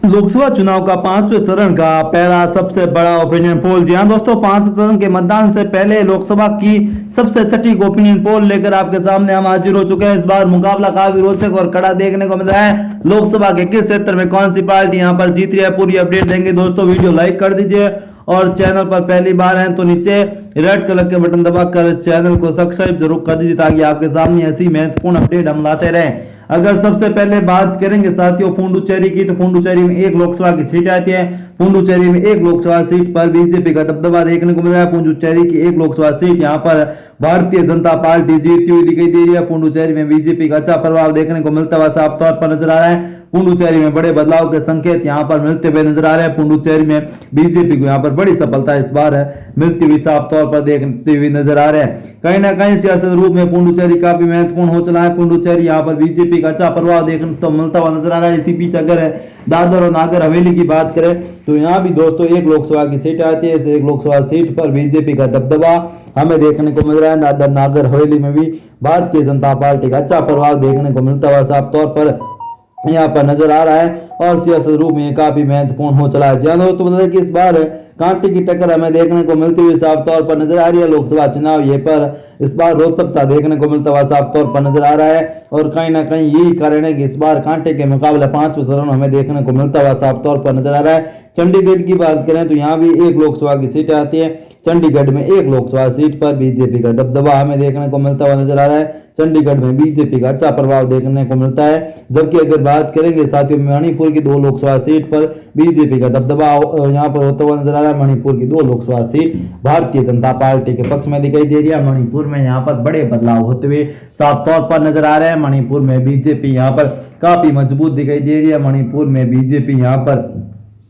लोकसभा चुनाव का 5वें चरण का पहला सबसे बड़ा ओपिनियन पोल। जी हाँ दोस्तों, 5 चरण के मतदान से पहले लोकसभा की सबसे सटीक ओपिनियन पोल लेकर आपके सामने हम हाजिर हो चुके हैं। इस बार मुकाबला काफी रोचक और कड़ा देखने को मिल रहा है। लोकसभा के किस क्षेत्र में कौन सी पार्टी यहाँ पर जीत रही है, पूरी अपडेट देंगे दोस्तों। वीडियो लाइक कर दीजिए और चैनल पर पहली बार हैं तो नीचे रेड कलर के बटन दबाकर चैनल को सब्सक्राइब जरूर कर दीजिए ताकि आपके सामने ऐसी महत्वपूर्ण अपडेट हम लाते रहें। अगर सबसे पहले बात करेंगे साथियों पुडुचेरी की, तो पुडुचेरी में एक लोकसभा की सीट आती है। पुडुचेरी में एक लोकसभा सीट पर बीजेपी का दबदबा देखने को मिल रहा है। पुडुचेरी की एक लोकसभा सीट यहाँ पर भारतीय जनता पार्टी जीतती हुई दिखाई दे रही है। पुडुचेरी में बीजेपी का अच्छा प्रभाव देखने को मिलता हुआ साफ तौर पर नजर आ रहा है। पुडुचेरी में बड़े बदलाव के संकेत यहाँ पर मिलते हुए नजर आ रहे हैं। पुडुचेरी में बीजेपी को यहाँ पर बड़ी सफलता इस बार मिलती हुई साफ तौर पर देखते हुए नजर आ रहे हैं। कहीं ना कहीं सियासत रूप में पुडुचेरी काफी महत्वपूर्ण हो चला है। पुडुचेरी यहाँ पर बीजेपी का अच्छा प्रभाव देखने तो मिलता हुआ नजर आ रहा है। इसी बीच अगर दादर और नागर हवेली की बात करें तो यहाँ भी दोस्तों एक लोकसभा की सीट आती है। इस एक लोकसभा सीट पर बीजेपी का दबदबा हमें देखने को मिल रहा है। दादर नागर हवेली में भी भारतीय जनता पार्टी का अच्छा प्रभाव देखने को मिलता हुआ साफ तौर पर यहाँ पर नजर आ रहा है और सियासत रूप में काफी महत्वपूर्ण हो चला है। दोस्तों बता दें कि इस बार कांटे की टक्कर हमें देखने को मिलती हुई साफ तौर पर नजर आ रही है। लोकसभा चुनाव ये पर इस बार रोचकता देखने को मिलता हुआ साफ तौर पर नजर आ रहा है और कहीं ना कहीं यही कारण है कि इस बार कांटे के मुकाबले 5वें चरण हमें देखने को मिलता हुआ साफ तौर पर नजर आ रहा है। चंडीगढ़ की बात करें तो यहाँ भी एक लोकसभा की सीट आती है। चंडीगढ़ में एक लोकसभा सीट पर बीजेपी का दबदबा हमें देखने को मिलता हुआ नजर आ रहा है। चंडीगढ़ में बीजेपी का अच्छा प्रभाव देखने को मिलता है। जबकि अगर बात करेंगे साथियों मणिपुर की 2 लोकसभा सीट पर बीजेपी का दबदबा यहाँ पर होता हुआ नजर आ रहा है। मणिपुर की 2 लोकसभा सीट भारतीय जनता पार्टी के पक्ष में दिखाई दे रही है। मणिपुर में यहाँ पर बड़े बदलाव होते हुए साफ तौर पर नजर आ रहे हैं। मणिपुर में बीजेपी यहाँ पर काफी मजबूत दिखाई दे रही है। मणिपुर में बीजेपी यहाँ पर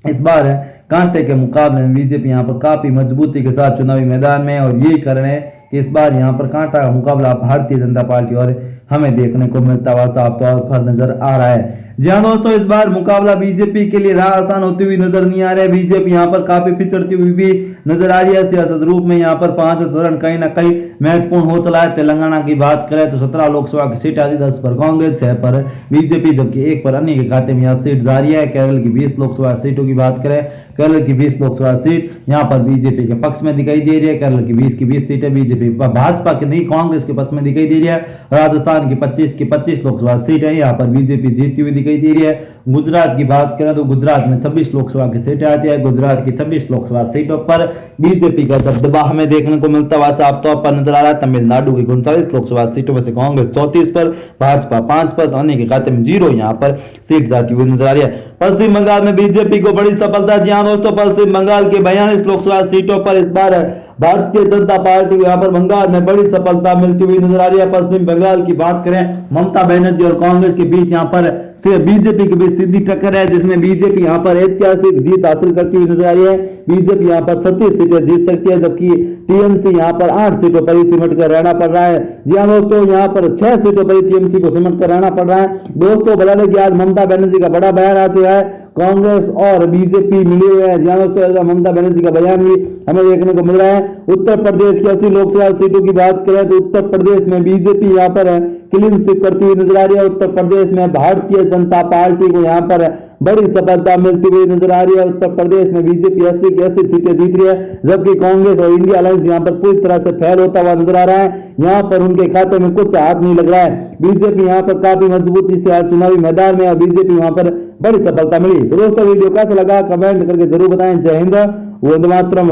इस बार कांटे के मुकाबले में बीजेपी यहाँ पर काफी मजबूती के साथ चुनावी मैदान में, और यही कारण है कि इस बार यहाँ पर कांटा का मुकाबला भारतीय जनता पार्टी और हमें देखने को मिलता हुआ साफ तौर पर नजर आ रहा है। जी हाँ दोस्तों, इस बार मुकाबला बीजेपी के लिए राह आसान होती हुई नजर नहीं आ रहा है। बीजेपी यहाँ पर काफी पिछड़ती हुई भी नजर आ रही है। सियासत रूप में यहाँ पर 5 चरण कहीं ना कहीं महत्वपूर्ण हो चला है। तेलंगाना की बात करें तो 17 लोकसभा की सीट आती, 10 पर कांग्रेस, 6 पर बीजेपी, जबकि 1 पर अन्य के खाते में यहाँ सीट जारी है। केरल की 20 लोकसभा सीटों की बात करें, केरल की 20 लोकसभा सीट यहाँ पर बीजेपी के पक्ष में दिखाई दे रही है। केरल की 20 सीटें बीजेपी भाजपा की नहीं कांग्रेस के पक्ष में दिखाई दे रही है। राजस्थान की 25 लोकसभा सीटें यहाँ पर बीजेपी जीतती हुई दिखाई दे रही है। गुजरात की बात करें तो गुजरात में 26 लोकसभा की सीटें आती है। गुजरात की 26 लोकसभा सीटों पर बीजेपी का दबदबा हमें देखने को मिलता हुआ साफ तौर पर नजर आ रहा है। तमिलनाडु की 39 लोकसभा सीटों में से कांग्रेस 34 पर, भाजपा 5 पर, अन्य के खाते में 0 यहाँ पर सीट जाती हुई नजर आ रही है। पश्चिम बंगाल में बीजेपी को बड़ी सफलता। जी हाँ दोस्तों, पश्चिम बंगाल के 42 लोकसभा सीटों पर इस बार भारतीय जनता पार्टी को यहाँ पर बंगाल में बड़ी सफलता मिलती हुई नजर आ रही है। पश्चिम बंगाल की बात करें, ममता बनर्जी और कांग्रेस के बीच यहाँ पर बीजेपी के बीच सीधी टक्कर है, जिसमें बीजेपी यहाँ पर ऐतिहासिक जीत हासिल करती हुई नजर आ रही है। बीजेपी यहाँ पर 36 सीटें जीत सकती है, जबकि टीएमसी यहाँ पर 8 सीटों पर ही सिमट कर रहना पड़ रहा है। जी हाँ दोस्तों, यहाँ पर 6 सीटों पर ही टीएमसी को सिमट कर रहना पड़ रहा है। दोस्तों बता दें कि आज ममता बनर्जी का बड़ा बयान आ चुका है। कांग्रेस और बीजेपी मिले हुए हैं। जी दोस्तों, ममता बनर्जी का बयान भी हमें देखने को मिल रहा है। उत्तर प्रदेश की 80 लोकसभा सीटों की बात करें तो उत्तर प्रदेश में बीजेपी यहाँ पर क्लीन स्वीप करती हुई नजर आ रही है। उत्तर प्रदेश में भारतीय जनता पार्टी को यहाँ पर बड़ी सफलता मिलती हुई नजर आ रही है। उत्तर प्रदेश में बीजेपी 80 की 80 सीटें जीत रही है, जबकि कांग्रेस और इंडिया अलायंस यहाँ पर पूरी तरह से फेल होता हुआ नजर आ रहा है। यहाँ पर उनके खाते में कुछ हाथ नहीं लग रहा है। बीजेपी यहाँ पर काफी मजबूती से आज चुनावी मैदान में और बीजेपी वहां पर बड़ी सफलता मिली। तो दोस्तों वीडियो कैसा लगा कमेंट करके जरूर बताएं। जय हिंद, वंदे मातरम।